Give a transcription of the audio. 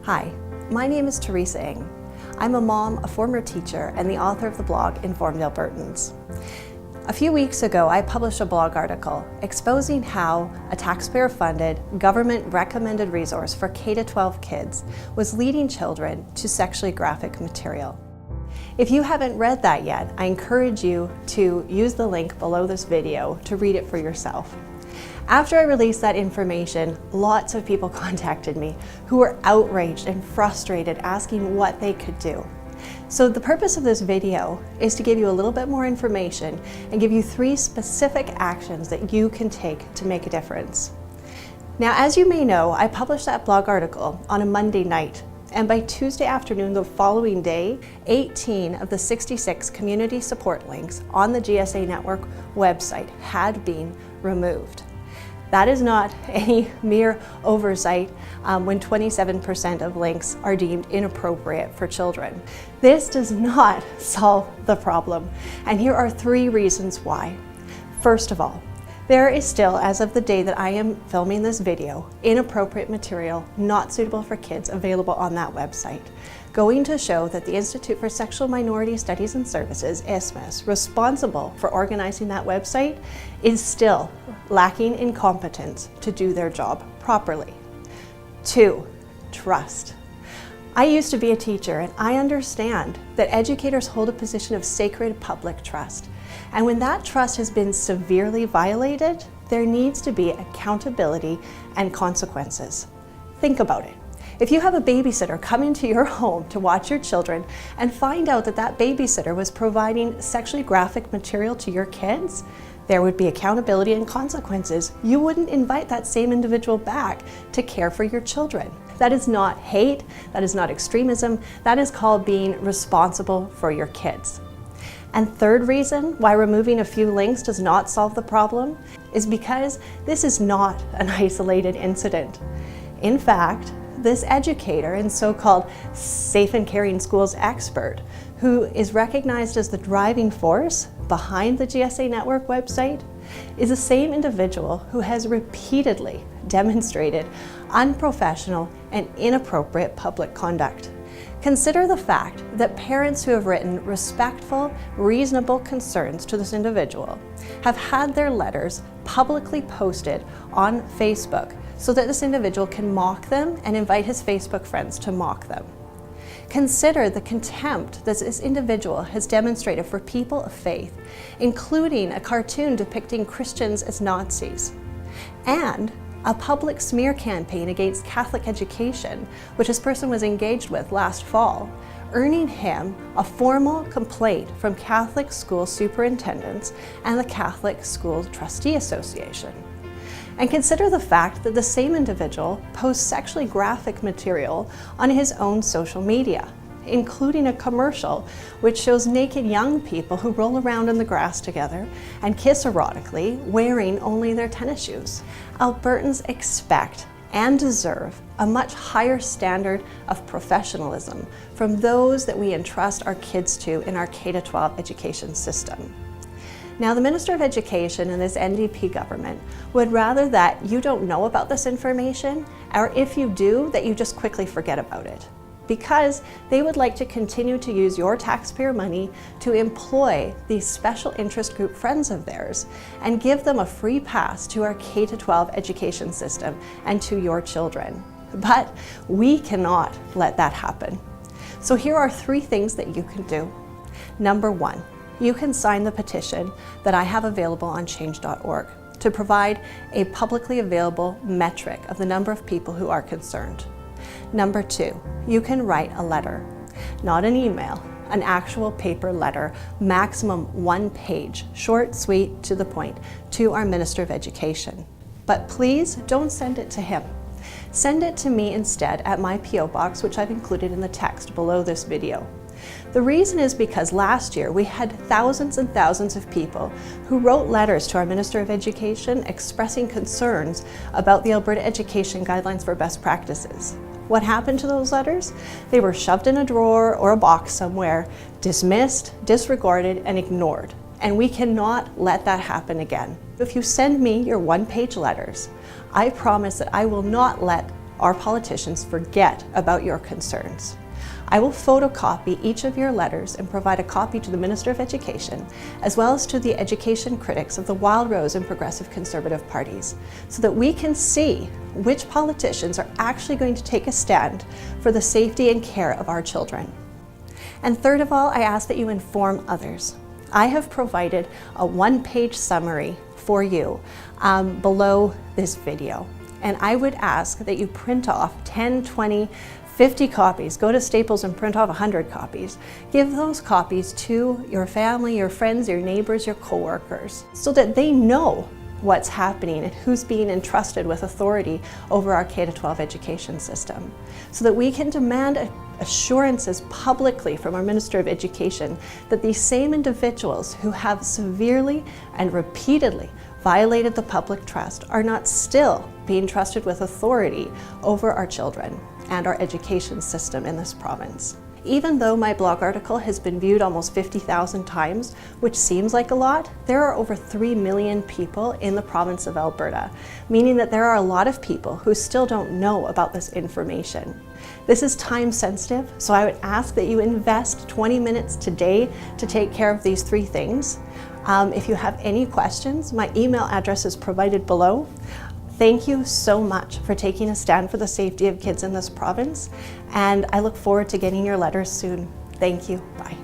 Hi, my name is Teresa Ng. I'm a mom, a former teacher, and the author of the blog Informed Albertans. A few weeks ago, I published a blog article exposing how a taxpayer-funded, government-recommended resource for K-12 kids was leading children to sexually graphic material. If you haven't read that yet, I encourage you to use the link below this video to read it for yourself. After I released that information, lots of people contacted me who were outraged and frustrated, asking what they could do. So the purpose of this video is to give you a little bit more information and give you 3 specific actions that you can take to make a difference. Now, as you may know, I published that blog article on a Monday night, and by Tuesday afternoon the following day, 18 of the 66 community support links on the GSA Network website had been removed. That is not any mere oversight when 27% of links are deemed inappropriate for children. This does not solve the problem, and here are 3 reasons why. First of all, there is still, as of the day that I am filming this video, inappropriate material not suitable for kids available on that website, going to show that the Institute for Sexual Minority Studies and Services, ISMS, responsible for organizing that website, is still lacking in competence to do their job properly. 2, trust. I used to be a teacher, and I understand that educators hold a position of sacred public trust. And when that trust has been severely violated, there needs to be accountability and consequences. Think about it. If you have a babysitter come into your home to watch your children and find out that that babysitter was providing sexually graphic material to your kids, there would be accountability and consequences. You wouldn't invite that same individual back to care for your children. That is not hate, that is not extremism, that is called being responsible for your kids. And third reason why removing a few links does not solve the problem is because this is not an isolated incident. In fact, this educator and so-called safe and caring schools expert, who is recognized as the driving force behind the GSA Network website, is the same individual who has repeatedly demonstrated unprofessional and inappropriate public conduct. Consider the fact that parents who have written respectful, reasonable concerns to this individual have had their letters publicly posted on Facebook so that this individual can mock them and invite his Facebook friends to mock them. Consider the contempt that this individual has demonstrated for people of faith, including a cartoon depicting Christians as Nazis, and a public smear campaign against Catholic education, which this person was engaged with last fall, earning him a formal complaint from Catholic school superintendents and the Catholic School Trustee Association. And consider the fact that the same individual posts sexually graphic material on his own social media, including a commercial which shows naked young people who roll around in the grass together and kiss erotically, wearing only their tennis shoes. Albertans expect and deserve a much higher standard of professionalism from those that we entrust our kids to in our K-12 education system. Now, the Minister of Education and this NDP government would rather that you don't know about this information, or if you do, that you just quickly forget about it, because they would like to continue to use your taxpayer money to employ these special interest group friends of theirs and give them a free pass to our K-12 education system and to your children. But we cannot let that happen. So here are 3 things that you can do. Number 1, you can sign the petition that I have available on change.org to provide a publicly available metric of the number of people who are concerned. Number 2, you can write a letter, not an email, an actual paper letter, maximum 1 page, short, sweet, to the point, to our Minister of Education. But please don't send it to him. Send it to me instead at my P.O. box, which I've included in the text below this video. The reason is because last year we had thousands and thousands of people who wrote letters to our Minister of Education expressing concerns about the Alberta Education Guidelines for Best Practices. What happened to those letters? They were shoved in a drawer or a box somewhere, dismissed, disregarded, and ignored. And we cannot let that happen again. If you send me your 1-page letters, I promise that I will not let our politicians forget about your concerns. I will photocopy each of your letters and provide a copy to the Minister of Education, as well as to the education critics of the Wild Rose and Progressive Conservative parties, so that we can see which politicians are actually going to take a stand for the safety and care of our children. And third of all, I ask that you inform others. I have provided a one-page summary for you below this video. And I would ask that you print off 10, 20, 50 copies. Go to Staples and print off 100 copies. Give those copies to your family, your friends, your neighbors, your coworkers, so that they know what's happening and who's being entrusted with authority over our K-12 education system, so that we can demand assurances publicly from our Minister of Education that these same individuals who have severely and repeatedly violated the public trust are not still being trusted with authority over our children and our education system in this province. Even though my blog article has been viewed almost 50,000 times, which seems like a lot, there are over 3 million people in the province of Alberta, meaning that there are a lot of people who still don't know about this information. This is time sensitive, so I would ask that you invest 20 minutes today to take care of these 3 things. If you have any questions, my email address is provided below. Thank you so much for taking a stand for the safety of kids in this province, and I look forward to getting your letters soon. Thank you. Bye.